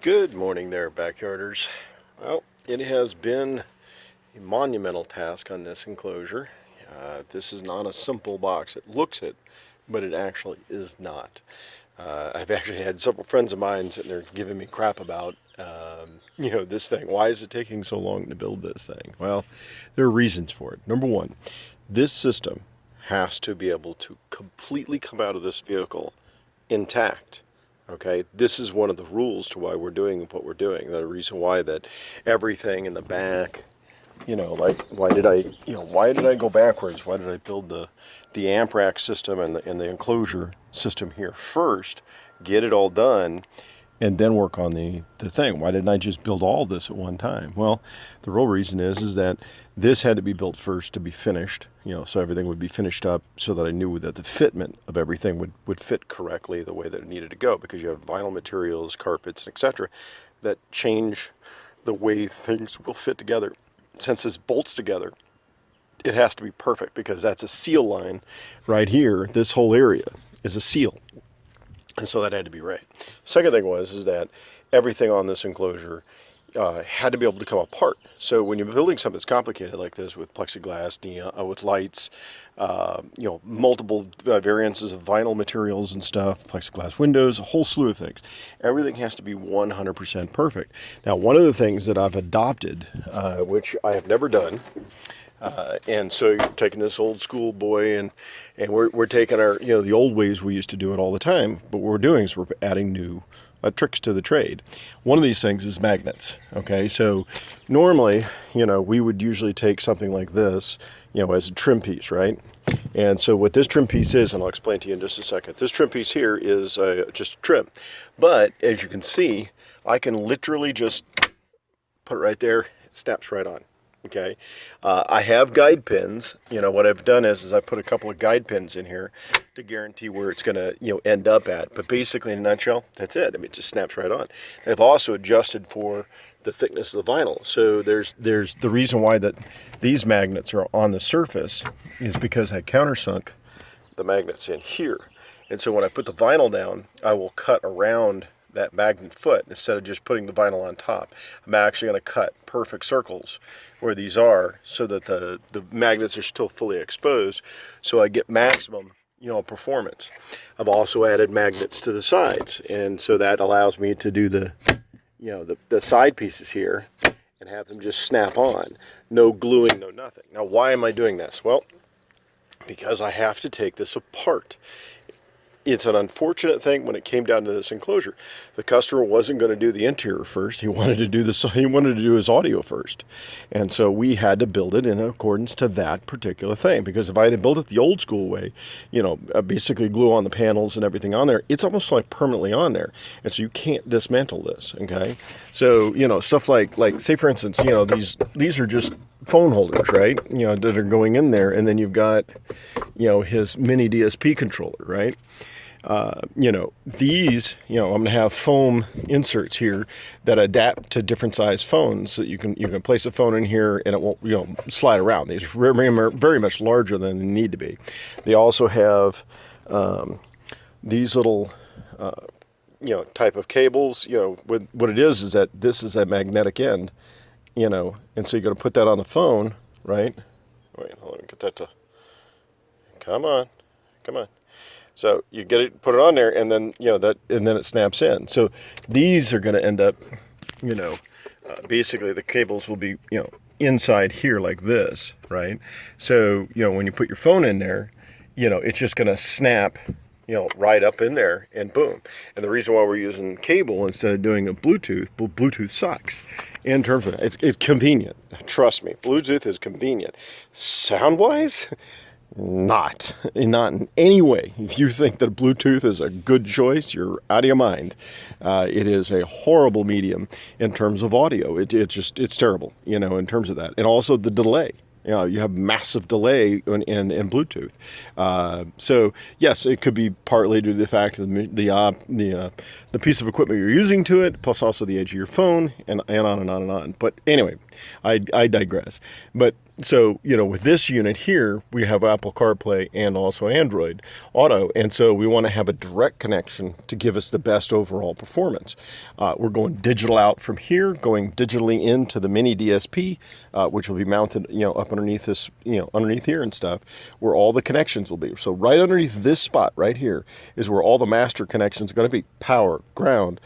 Good morning there, backyarders. Well, it has been a monumental task on this enclosure. This is not a simple box. It looks it, but it actually is not. I've actually had several friends of mine sitting there giving me crap about, this thing. Why is it taking so long to build this thing? Well, there are reasons for it. Number one, this system has to be able to completely come out of this vehicle intact. Okay, this is one of the rules to why we're doing what we're doing. The reason why that everything in the back, like why did I go backwards? Why did I build the amp rack system and the enclosure system here first, get it all done, and then work on the thing? Why didn't I just build all this at one time? Well, the real reason is that this had to be built first to be finished, so everything would be finished up so that I knew that the fitment of everything would fit correctly the way that it needed to go, because you have vinyl materials, carpets, etc. that change the way things will fit together. Since this bolts together, it has to be perfect, because that's a seal line right here. This whole area is a seal. And so that had to be right. Second thing is that everything on this enclosure had to be able to come apart. So when you're building something that's complicated like this with plexiglass, with lights, multiple variances of vinyl materials and stuff, plexiglass windows, a whole slew of things, everything has to be 100% perfect. Now, one of the things that I've adopted, which I have never done, and so you're taking this old school boy, and we're taking our, the old ways we used to do it all the time, but what we're doing is we're adding new tricks to the trade. One of these things is magnets. Okay, so normally, we would usually take something like this, as a trim piece, right? And so what this trim piece is, and I'll explain to you in just a second, this trim piece here is just trim. But as you can see, I can literally just put it right there, it snaps right on. Okay, I have guide pins. What I've done is I put a couple of guide pins in here to guarantee where it's going to end up at. But basically, in a nutshell, that's it. I mean, it just snaps right on. And I've also adjusted for the thickness of the vinyl. So there's the reason why that these magnets are on the surface is because I countersunk the magnets in here. And so when I put the vinyl down, I will cut around that magnet foot instead of just putting the vinyl on top. I'm actually going to cut perfect circles where these are so that the magnets are still fully exposed, so I get maximum performance. I've also added magnets to the sides, and so that allows me to do the side pieces here and have them just snap on. No gluing, no nothing. Now, why am I doing this? Well, because I have to take this apart. It's an unfortunate thing when it came down to this enclosure. The customer wasn't going to do the interior first. He wanted to do He wanted to do his audio first, and so we had to build it in accordance to that particular thing. Because if I had built it the old school way, basically glue on the panels and everything on there, it's almost like permanently on there, and so you can't dismantle this. Okay, so stuff like say for instance, these are just phone holders, right? That are going in there, and then you've got his mini DSP controller, right? These, I'm going to have foam inserts here that adapt to different size phones, so you can place a phone in here and it won't, slide around. These are very much larger than they need to be. They also have these little type of cables. What it is that this is a magnetic end, and so you're going to put that on the phone, right? Wait, hold on, get that to come on. So you get it, put it on there, and then and then it snaps in. So these are going to end up, basically the cables will be inside here like this, right? So when you put your phone in there, it's just going to snap, right up in there, and boom. And the reason why we're using cable instead of doing Bluetooth sucks in terms of it's convenient. Trust me, Bluetooth is convenient. Sound wise. Not in any way. If you think that Bluetooth is a good choice, you're out of your mind. It is a horrible medium in terms of audio. It's terrible, in terms of that. And also the delay. You have massive delay in Bluetooth. So yes, it could be partly due to the fact of the piece of equipment you're using to it, plus also the age of your phone, and on and on and on. But anyway, I digress. But So, you know, with this unit here, we have Apple CarPlay and also Android Auto. And so we want to have a direct connection to give us the best overall performance. We're going digital out from here, going digitally into the mini DSP, which will be mounted, you know, up underneath this, you know, underneath here and stuff, where all the connections will be. So right underneath this spot right here is where all the master connections are going to be: power, ground,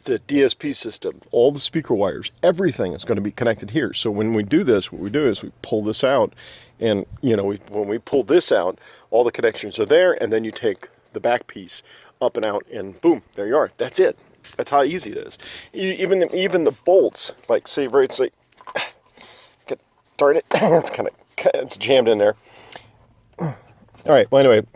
the DSP system, all the speaker wires, everything is going to be connected here. So when we do this, what we do is we pull this out, and you know, when we pull this out, all the connections are there, and then you take the back piece up and out, and boom, there you are. That's it. That's how easy it is. Even the bolts, like say, right, it's like, darn it, it's jammed in there. All right. Well, anyway,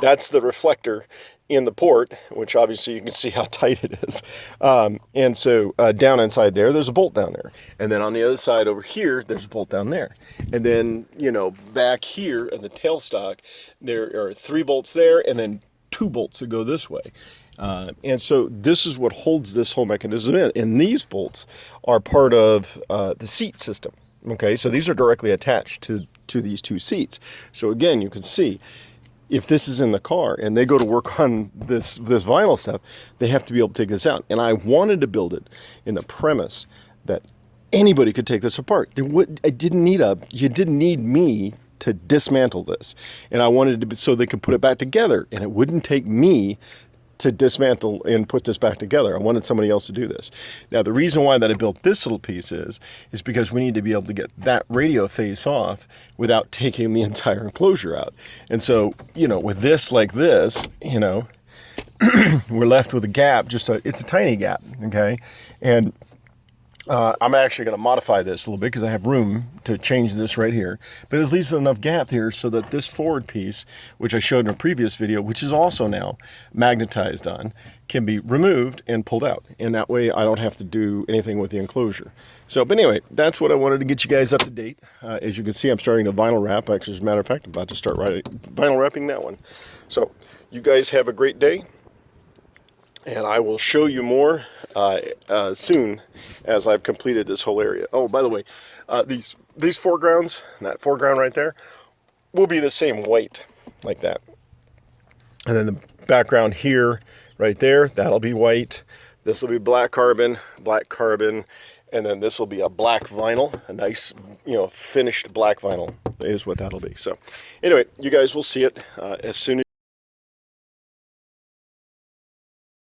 that's the reflector in the port, which obviously you can see how tight it is. And so down inside there, there's a bolt down there. And then on the other side over here, there's a bolt down there. And then, you know, back here in the tailstock, there are 3 bolts there, and then 2 bolts that go this way. And so this is what holds this whole mechanism in. And these bolts are part of the seat system. Okay, so these are directly attached to these 2 seats. So again, you can see, if this is in the car and they go to work on this vinyl stuff, they have to be able to take this out. And I wanted to build it in the premise that anybody could take this apart. You didn't need me to dismantle this. And I wanted to be so they could put it back together, and it wouldn't take me to dismantle and put this back together. I wanted somebody else to do this. Now, the reason why that I built this little piece is because we need to be able to get that radio face off without taking the entire enclosure out. And so, you know, with this like this, you know, we're left with a gap, it's a tiny gap, okay? And I'm actually going to modify this a little bit because I have room to change this right here. But it leaves enough gap here so that this forward piece, which I showed in a previous video, which is also now magnetized on, can be removed and pulled out. And that way I don't have to do anything with the enclosure. So, but anyway, that's what I wanted to get you guys up to date. As you can see, I'm starting to vinyl wrap. Actually, as a matter of fact, I'm about to start vinyl wrapping that one. So, you guys have a great day. And I will show you more soon as I've completed this whole area. Oh, by the way, these foregrounds, that foreground right there, will be the same white, like that. And then the background here, right there, that'll be white. This will be black carbon, and then this will be a black vinyl, a nice, you know, finished black vinyl is what that'll be. So, anyway, you guys will see it as soon as